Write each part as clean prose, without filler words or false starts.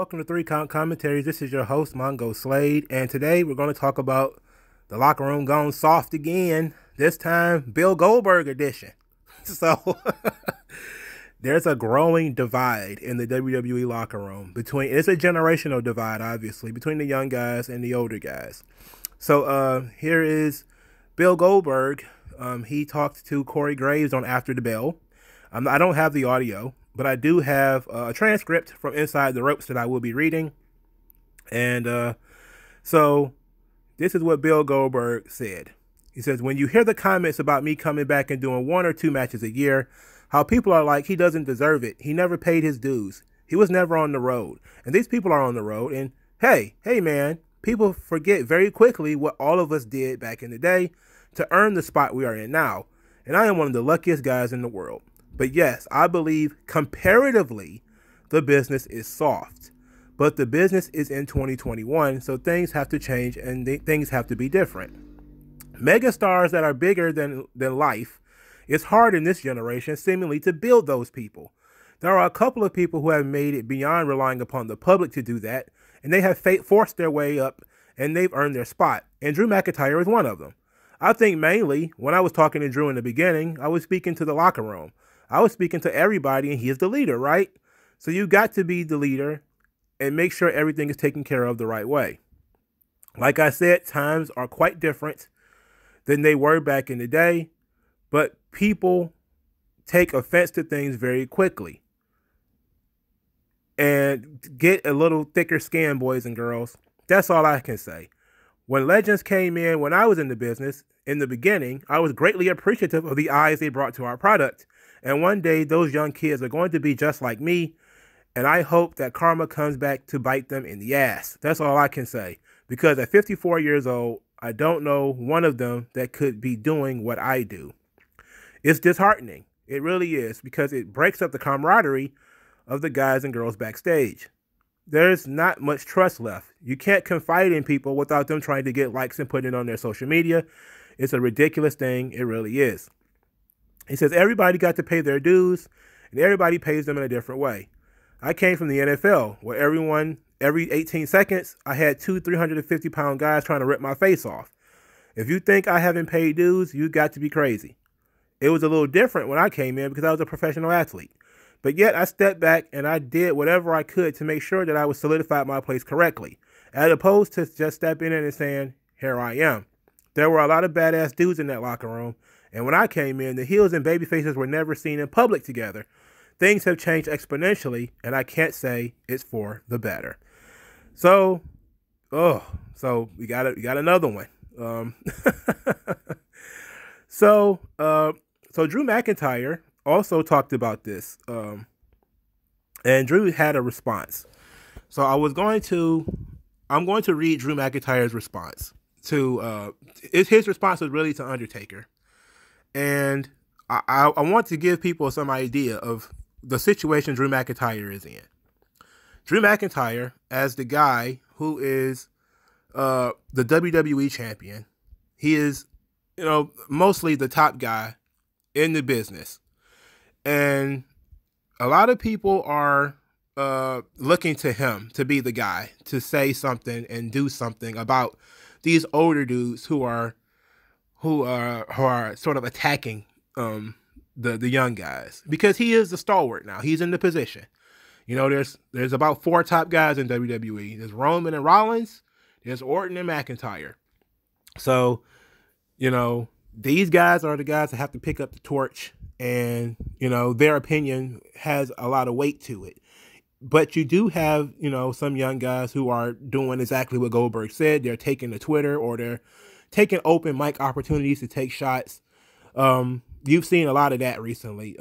welcome to Three Count Commentaries. This is your host, Mongo Slade, and today we're going to talk about the locker room gone soft again. This time, Bill Goldberg edition. So, there's a growing divide in the WWE locker room it's a generational divide, obviously, between the young guys and the older guys. So, here is Bill Goldberg. He talked to Corey Graves on After the Bell. I don't have the audio, but I do have a transcript from Inside the Ropes that I will be reading. And so this is what Bill Goldberg said. He says, when you hear the comments about me coming back and doing 1 or 2 matches a year, how people are like, he doesn't deserve it. He never paid his dues. He was never on the road. And these people are on the road. And hey man, people forget very quickly what all of us did back in the day to earn the spot we are in now. And I am one of the luckiest guys in the world. But yes, I believe comparatively, the business is soft. But the business is in 2021, so things have to change and things have to be different. Megastars that are bigger than life, it's hard in this generation seemingly to build those people. There are a couple of people who have made it beyond relying upon the public to do that, and they have forced their way up, and they've earned their spot. And Drew McIntyre is one of them. I think mainly, when I was talking to Drew in the beginning, I was speaking to the locker room. I was speaking to everybody, and he is the leader, right? So you got to be the leader and make sure everything is taken care of the right way. Like I said, times are quite different than they were back in the day, but people take offense to things very quickly. And get a little thicker skin, boys and girls. That's all I can say. When legends came in, when I was in the business, in the beginning, I was greatly appreciative of the eyes they brought to our product. And one day, those young kids are going to be just like me, and I hope that karma comes back to bite them in the ass. That's all I can say. Because at 54 years old, I don't know one of them that could be doing what I do. It's disheartening. It really is, because it breaks up the camaraderie of the guys and girls backstage. There's not much trust left. You can't confide in people without them trying to get likes and put it on their social media. It's a ridiculous thing. It really is. He says everybody got to pay their dues, and everybody pays them in a different way. I came from the NFL, where every 18 seconds, I had 2 350-pound guys trying to rip my face off. If you think I haven't paid dues, you got to be crazy. It was a little different when I came in because I was a professional athlete. But yet I stepped back and I did whatever I could to make sure that I would solidify my place correctly, as opposed to just stepping in and saying, here I am. There were a lot of badass dudes in that locker room. And when I came in, the heels and baby faces were never seen in public together. Things have changed exponentially, and I can't say it's for the better. So we got another one. So Drew McIntyre also talked about this, and Drew had a response. So I'm going to read Drew McIntyre's response to his response was really to Undertaker. And I want to give people some idea of the situation Drew McIntyre is in. Drew McIntyre, as the guy who is the WWE champion, he is, mostly the top guy in the business. And a lot of people are looking to him to be the guy to say something and do something about these older dudes who are sort of attacking the young guys, because he is the stalwart now. He's in the position. There's about 4 top guys in WWE. There's Roman and Rollins. There's Orton and McIntyre. So, these guys are the guys that have to pick up the torch, and their opinion has a lot of weight to it. But you do have some young guys who are doing exactly what Goldberg said. They're taking to Twitter, or they're taking open mic opportunities to take shots. You've seen a lot of that recently.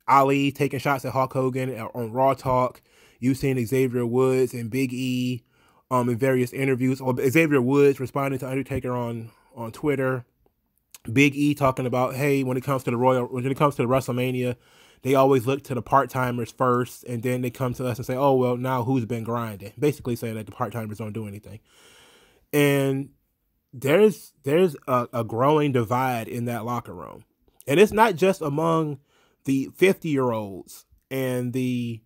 Ali taking shots at Hulk Hogan on Raw Talk. You've seen Xavier Woods and Big E in various interviews. Or Xavier Woods responding to Undertaker on Twitter. Big E talking about, hey, when it comes to the WrestleMania, they always look to the part-timers first, and then they come to us and say, oh, well, now who's been grinding? Basically saying that the part-timers don't do anything. And there's a growing divide in that locker room. And it's not just among the 50-year-olds and the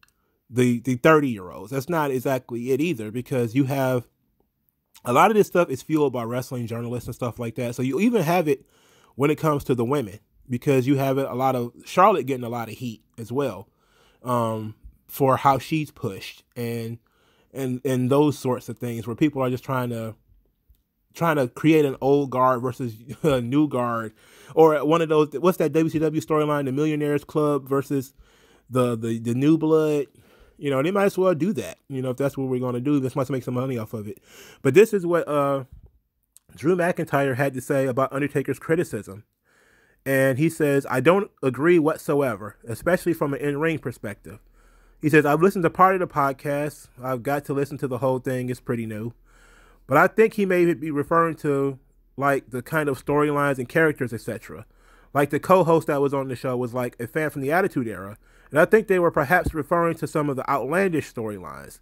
the 30-year-olds. That's not exactly it either, because you have a lot of this stuff is fueled by wrestling journalists and stuff like that. So you even have it when it comes to the women, because you have a lot of Charlotte getting a lot of heat as well, for how she's pushed and those sorts of things, where people are just trying to create an old guard versus a new guard, or one of those, what's that WCW storyline, the Millionaires Club versus the new blood. You know, they might as well do that, you know, if that's what we're going to do. This must make some money off of it. But this is what Drew McIntyre had to say about Undertaker's criticism. And he says, "I don't agree whatsoever, especially from an in-ring perspective." He says, "I've listened to part of the podcast. I've got to listen to the whole thing. It's pretty new. But I think he may be referring to like the kind of storylines and characters, etc. Like the co-host that was on the show was like a fan from the Attitude Era. And I think they were perhaps referring to some of the outlandish storylines.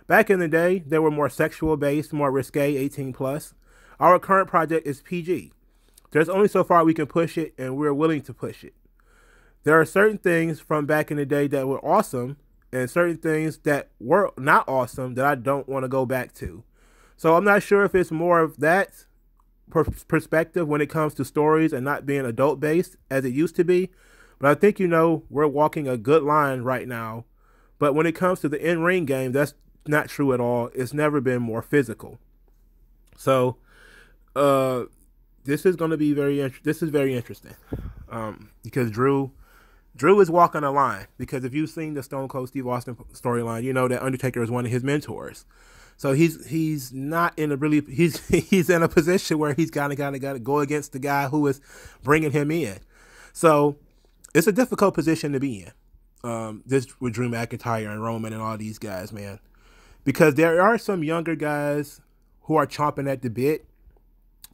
Back in the day, they were more sexual-based, more risque, 18 plus. Our current project is PG. There's only so far we can push it, and we're willing to push it. There are certain things from back in the day that were awesome, and certain things that were not awesome that I don't want to go back to. So I'm not sure if it's more of that perspective when it comes to stories and not being adult-based as it used to be. But I think, you know, we're walking a good line right now. But when it comes to the in-ring game, that's not true at all. It's never been more physical. So this is going to be very interesting, because Drew is walking a line. Because if you've seen the Stone Cold Steve Austin storyline, you know that Undertaker is one of his mentors. So he's not in a really he's in a position where he's got to go against the guy who is bringing him in. So it's a difficult position to be in. This with Drew McIntyre and Roman and all these guys, man, because there are some younger guys who are chomping at the bit,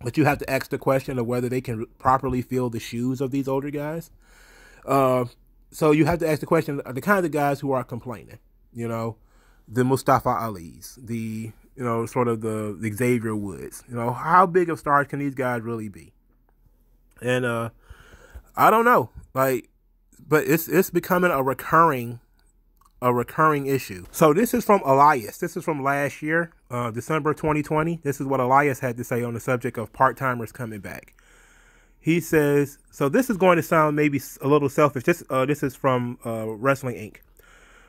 but you have to ask the question of whether they can properly fill the shoes of these older guys. So you have to ask the question of the kinds of guys who are complaining, you know, the Mustafa Ali's, the, you know, sort of the Xavier Woods, you know, how big of stars can these guys really be? And I don't know, like, but it's becoming a recurring issue. So this is from Elias. This is from last year, December 2020. This is what Elias had to say on the subject of part-timers coming back. He says, so this is going to sound maybe a little selfish. This is from Wrestling Inc.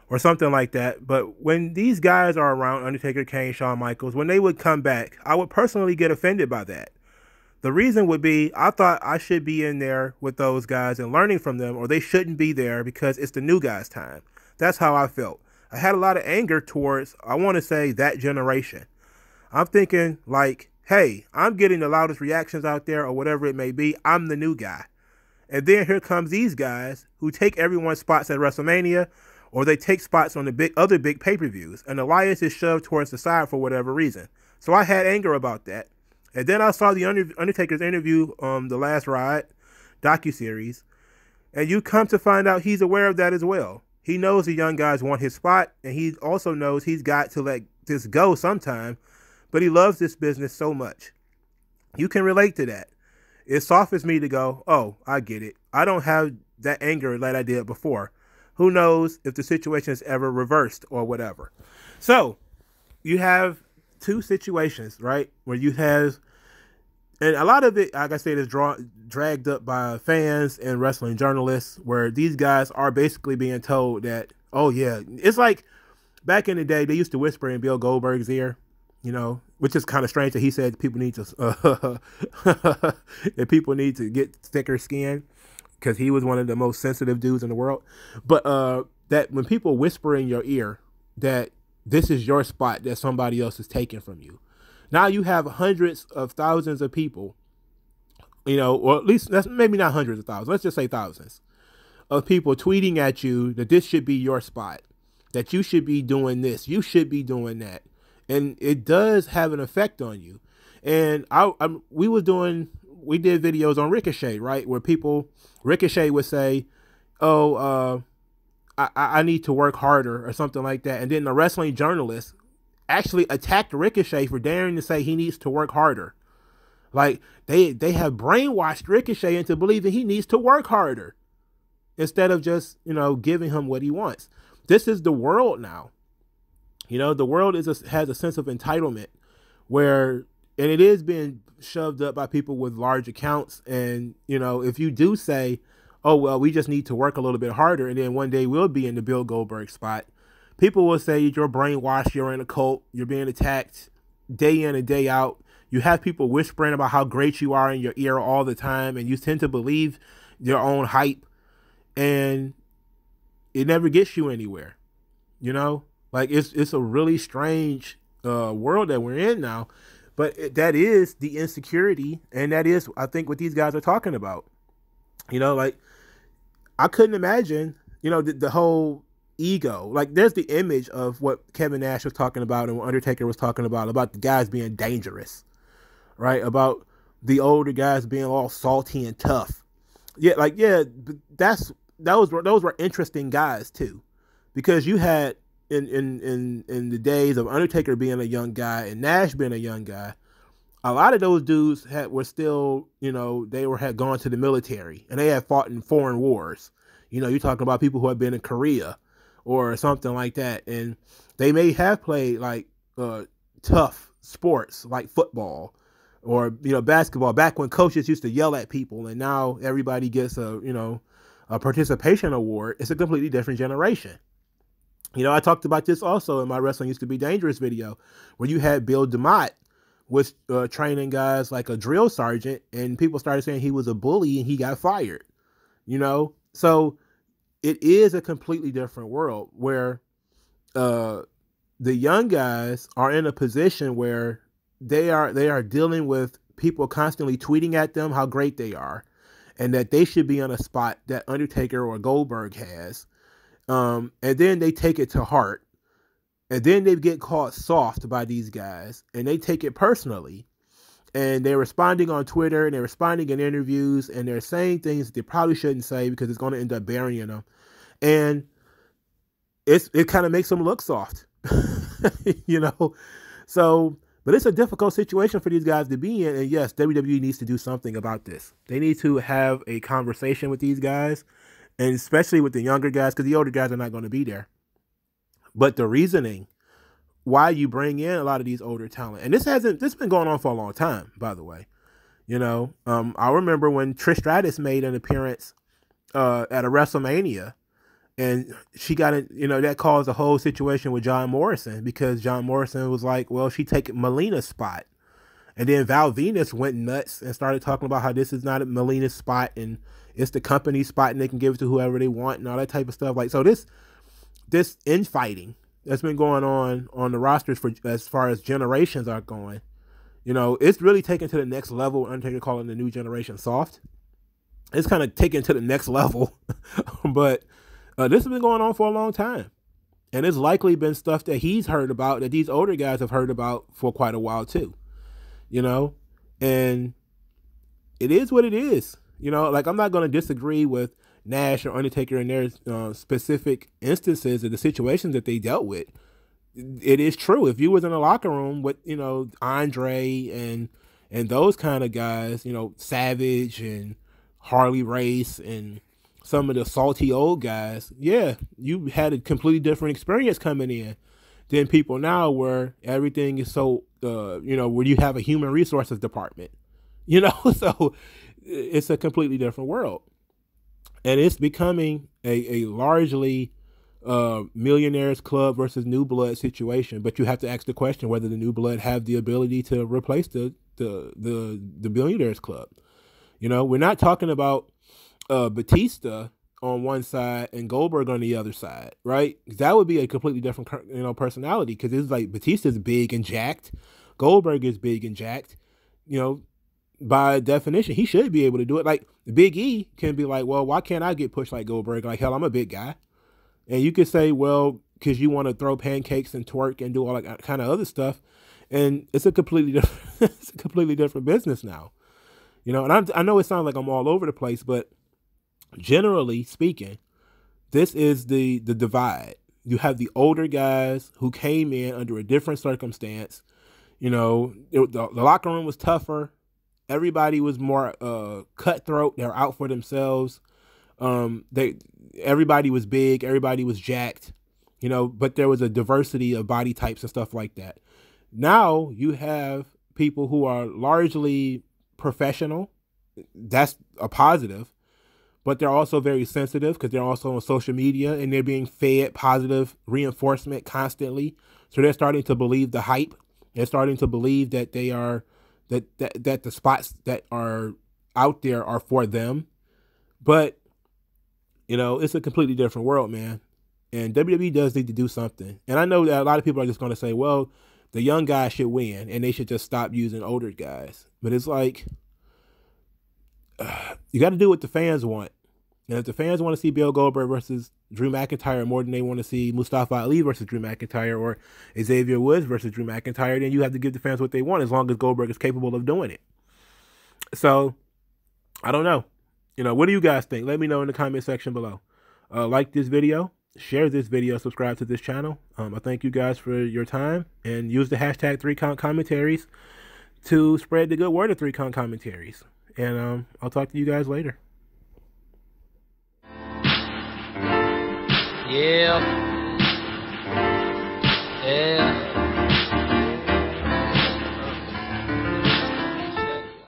or something like that. But when these guys are around, Undertaker, Kane, Shawn Michaels, when they would come back, I would personally get offended by that. The reason would be, I thought I should be in there with those guys and learning from them, or they shouldn't be there because it's the new guys' time. That's how I felt. I had a lot of anger towards, I want to say, that generation. I'm thinking like, hey, I'm getting the loudest reactions out there or whatever it may be. I'm the new guy. And then here comes these guys who take everyone's spots at WrestleMania, or they take spots on the other big pay-per-views. And Elias is shoved towards the side for whatever reason. So I had anger about that. And then I saw the Undertaker's interview on The Last Ride docuseries. And you come to find out he's aware of that as well. He knows the young guys want his spot, and he also knows he's got to let this go sometime, but he loves this business so much. You can relate to that. It softens me to go, oh, I get it. I don't have that anger that I did before. Who knows if the situation is ever reversed or whatever. So you have two situations, right, where you have, and a lot of it, like I said, is dragged up by fans and wrestling journalists, where these guys are basically being told that, oh yeah, it's like back in the day, they used to whisper in Bill Goldberg's ear, you know, which is kind of strange that he said people need to, that people need to get thicker skin, because he was one of the most sensitive dudes in the world. But that when people whisper in your ear that this is your spot that somebody else is taking from you, now you have hundreds of thousands of people, you know, or at least that's maybe not hundreds of thousands, let's just say thousands of people tweeting at you that this should be your spot, that you should be doing this, you should be doing that. And it does have an effect on you. And we did videos on Ricochet, right? Where Ricochet would say, oh, I need to work harder or something like that. And then the wrestling journalist actually attacked Ricochet for daring to say he needs to work harder. Like they have brainwashed Ricochet into believing he needs to work harder instead of just, you know, giving him what he wants. this is the world now. You know, the world has a sense of entitlement where, and it is being shoved up by people with large accounts. And, you know, if you do say, oh, well, we just need to work a little bit harder, and then one day we'll be in the Bill Goldberg spot, people will say you're brainwashed, you're in a cult, you're being attacked day in and day out. You have people whispering about how great you are in your ear all the time, and you tend to believe your own hype, and it never gets you anywhere. You know, like it's a really strange world that we're in now, but that is the insecurity, and that is, I think, what these guys are talking about. You know, like I couldn't imagine, you know, the whole ego. Like there's the image of what Kevin Nash was talking about and what Undertaker was talking about the guys being dangerous, right? About the older guys being all salty and tough. Yeah, like, yeah, those were interesting guys too, because you had in the days of Undertaker being a young guy and Nash being a young guy, a lot of those dudes were still, you know, had gone to the military and they had fought in foreign wars. You know, you're talking about people who have been in Korea or something like that, and they may have played like tough sports like football or, you know, basketball back when coaches used to yell at people, and now everybody gets a participation award. It's a completely different generation. You know, I talked about this also in my Wrestling Used to Be Dangerous video, where you had Bill DeMott was training guys like a drill sergeant, and people started saying he was a bully and he got fired. You know, so it is a completely different world where the young guys are in a position where they are dealing with people constantly tweeting at them how great they are, and that they should be on a spot that Undertaker or Goldberg has. And then they take it to heart, and then they get called soft by these guys, and they take it personally, and they're responding on Twitter, and they're responding in interviews, and they're saying things that they probably shouldn't say because it's going to end up burying them. And it kind of makes them look soft, you know? So, but it's a difficult situation for these guys to be in. And yes, WWE needs to do something about this. They need to have a conversation with these guys, and especially with the younger guys, because the older guys are not going to be there. But the reasoning why you bring in a lot of these older talent, and this been going on for a long time, by the way. You know, I remember when Trish Stratus made an appearance at a WrestleMania, and she got it, you know, that caused a whole situation with John Morrison, because John Morrison was like, well, she taking Melina's spot. And then Val Venus went nuts and started talking about how this is not a Melina's spot and it's the company's spot and they can give it to whoever they want and all that type of stuff. Like, so this infighting that's been going on the rosters for as far as generations are going, you know, it's really taken to the next level. Undertaker calling the new generation soft. It's kind of taken to the next level, but this has been going on for a long time. And it's likely been stuff that he's heard about, that these older guys have heard about for quite a while too, you know, and it is what it is. You know, like, I'm not going to disagree with Nash or Undertaker in their specific instances of the situations that they dealt with. It is true. If you was in a locker room with, you know, Andre and those kind of guys, you know, Savage and Harley Race and some of the salty old guys, yeah, you had a completely different experience coming in than people now, where everything is so, you know, where you have a human resources department, you know, so it's a completely different world. And it's becoming a largely millionaires club versus new blood situation. But you have to ask the question whether the new blood have the ability to replace the billionaires club. You know, we're not talking about Batista on one side and Goldberg on the other side, right? That would be a completely different, you know, personality, because it's like Batista's big and jacked, Goldberg is big and jacked, you know. By definition, he should be able to do it. Like, Big E can be like, well, why can't I get pushed like Goldberg? Like, hell, I'm a big guy. And you could say, well, because you want to throw pancakes and twerk and do all that kind of other stuff. And it's a completely different, it's a completely different business now. You know, and I know it sounds like I'm all over the place, but generally speaking, this is the divide. You have the older guys who came in under a different circumstance. You know, the locker room was tougher. Everybody was more cutthroat. They were out for themselves. Everybody was big. Everybody was jacked. you know, but there was a diversity of body types and stuff like that. Now you have people who are largely professional. That's a positive, but they're also very sensitive because they're also on social media and they're being fed positive reinforcement constantly. So they're starting to believe the hype. They're starting to believe that they are, that the spots that are out there are for them. But, you know, it's a completely different world, man. And WWE does need to do something. And I know that a lot of people are just going to say, well, the young guys should win and they should just stop using older guys. But it's like, you got to do what the fans want. And if the fans want to see Bill Goldberg versus Drew McIntyre more than they want to see Mustafa Ali versus Drew McIntyre or Xavier Woods versus Drew McIntyre, then you have to give the fans what they want as long as Goldberg is capable of doing it. So, I don't know. You know, what do you guys think? Let me know in the comment section below. Like this video, share this video, subscribe to this channel. I thank you guys for your time, and use the hashtag 3Count Commentaries to spread the good word of 3Count Commentaries. And I'll talk to you guys later. Yeah.